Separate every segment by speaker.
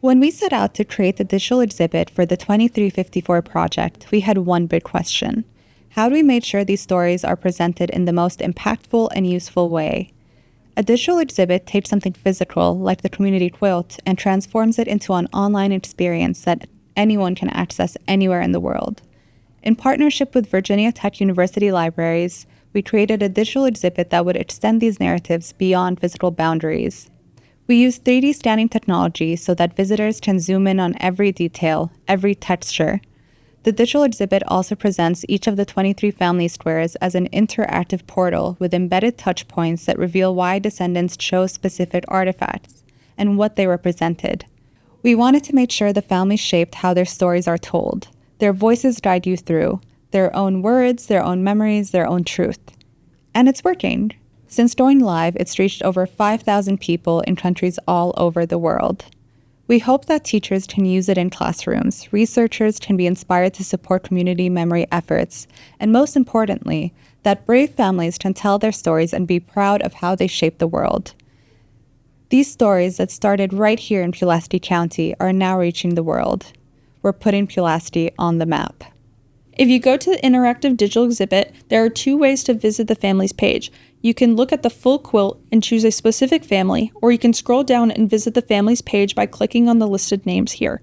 Speaker 1: When we set out to create the digital exhibit for the 2354 project, we had one big question. How do we make sure these stories are presented in the most impactful and useful way? A digital exhibit takes something physical, like the community quilt, and transforms it into an online experience that anyone can access anywhere in the world. In partnership with Virginia Tech University Libraries, we created a digital exhibit that would extend these narratives beyond physical boundaries. We use 3D scanning technology so that visitors can zoom in on every detail, every texture. The digital exhibit also presents each of the 23 family squares as an interactive portal with embedded touch points that reveal why descendants chose specific artifacts and what they represented. We wanted to make sure the families shaped how their stories are told. Their voices guide you through, their own words, their own memories, their own truth. And it's working. Since going live, it's reached over 5,000 people in countries all over the world. We hope that teachers can use it in classrooms, researchers can be inspired to support community memory efforts, and most importantly, that brave families can tell their stories and be proud of how they shaped the world. These stories that started right here in Pulaski County are now reaching the world. We're putting Pulaski on the map.
Speaker 2: If you go to the interactive digital exhibit, there are 2 ways to visit the families page. You can look at the full quilt and choose a specific family, or you can scroll down and visit the families page by clicking on the listed names here.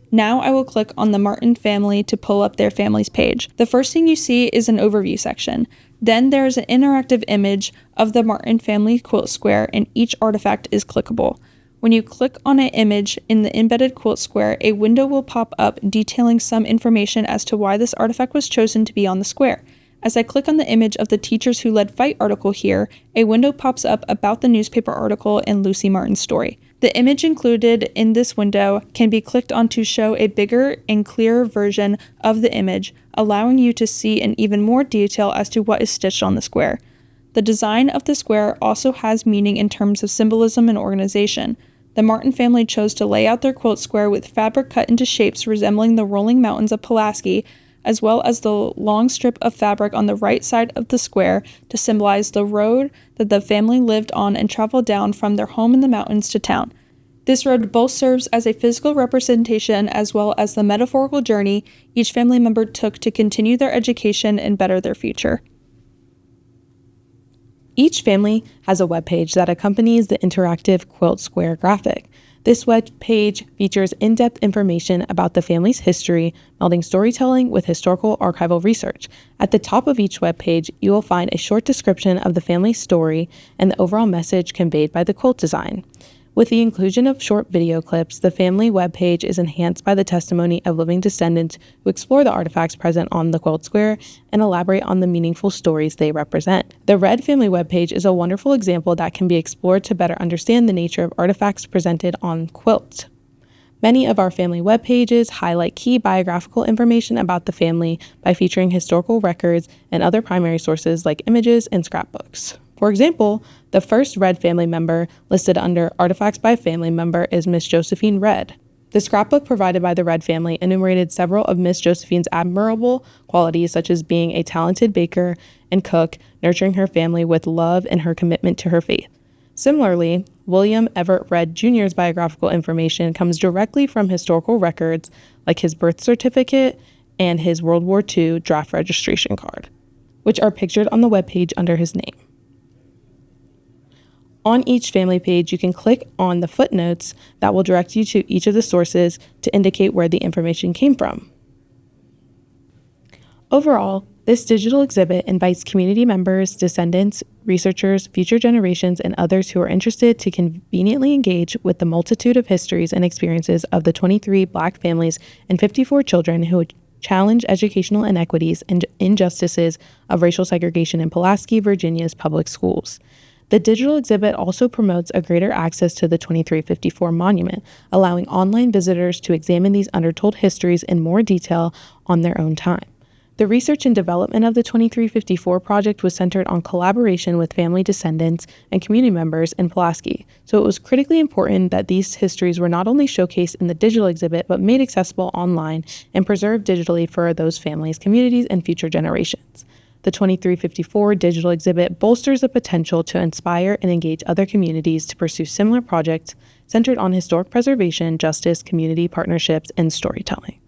Speaker 2: Now I will click on the Martin family to pull up their families page. The first thing you see is an overview section. Then there is an interactive image of the Martin family quilt square, and each artifact is clickable. When you click on an image in the embedded quilt square, a window will pop up detailing some information as to why this artifact was chosen to be on the square. As I click on the image of the Teachers Who Led Fight article here, a window pops up about the newspaper article and Lucy Martin's story. The image included in this window can be clicked on to show a bigger and clearer version of the image, allowing you to see in even more detail as to what is stitched on the square. The design of the square also has meaning in terms of symbolism and organization. The Martin family chose to lay out their quilt square with fabric cut into shapes resembling the rolling mountains of Pulaski, as well as the long strip of fabric on the right side of the square to symbolize the road that the family lived on and traveled down from their home in the mountains to town. This road both serves as a physical representation as well as the metaphorical journey each family member took to continue their education and better their future.
Speaker 3: Each family has a webpage that accompanies the interactive quilt square graphic. This webpage features in-depth information about the family's history, melding storytelling with historical archival research. At the top of each webpage, you will find a short description of the family's story and the overall message conveyed by the quilt design. With the inclusion of short video clips, the family webpage is enhanced by the testimony of living descendants who explore the artifacts present on the quilt square and elaborate on the meaningful stories they represent. The Red Family webpage is a wonderful example that can be explored to better understand the nature of artifacts presented on quilts. Many of our family web pages highlight key biographical information about the family by featuring historical records and other primary sources like images and scrapbooks. For example, the first Red family member listed under Artifacts by Family Member is Miss Josephine Red. The scrapbook provided by the Red family enumerated several of Miss Josephine's admirable qualities, such as being a talented baker and cook, nurturing her family with love, and her commitment to her faith. Similarly, William Everett Red Jr.'s biographical information comes directly from historical records like his birth certificate and his World War II draft registration card, which are pictured on the webpage under his name. On each family page, you can click on the footnotes that will direct you to each of the sources to indicate where the information came from. Overall, this digital exhibit invites community members, descendants, researchers, future generations, and others who are interested to conveniently engage with the multitude of histories and experiences of the 23 Black families and 54 children who challenge educational inequities and injustices of racial segregation in Pulaski, Virginia's public schools. The digital exhibit also promotes a greater access to the 2354 monument, allowing online visitors to examine these undertold histories in more detail on their own time. The research and development of the 2354 project was centered on collaboration with family descendants and community members in Pulaski, so it was critically important that these histories were not only showcased in the digital exhibit, but made accessible online and preserved digitally for those families, communities, and future generations. The 2354 digital exhibit bolsters the potential to inspire and engage other communities to pursue similar projects centered on historic preservation, justice, community partnerships, and storytelling.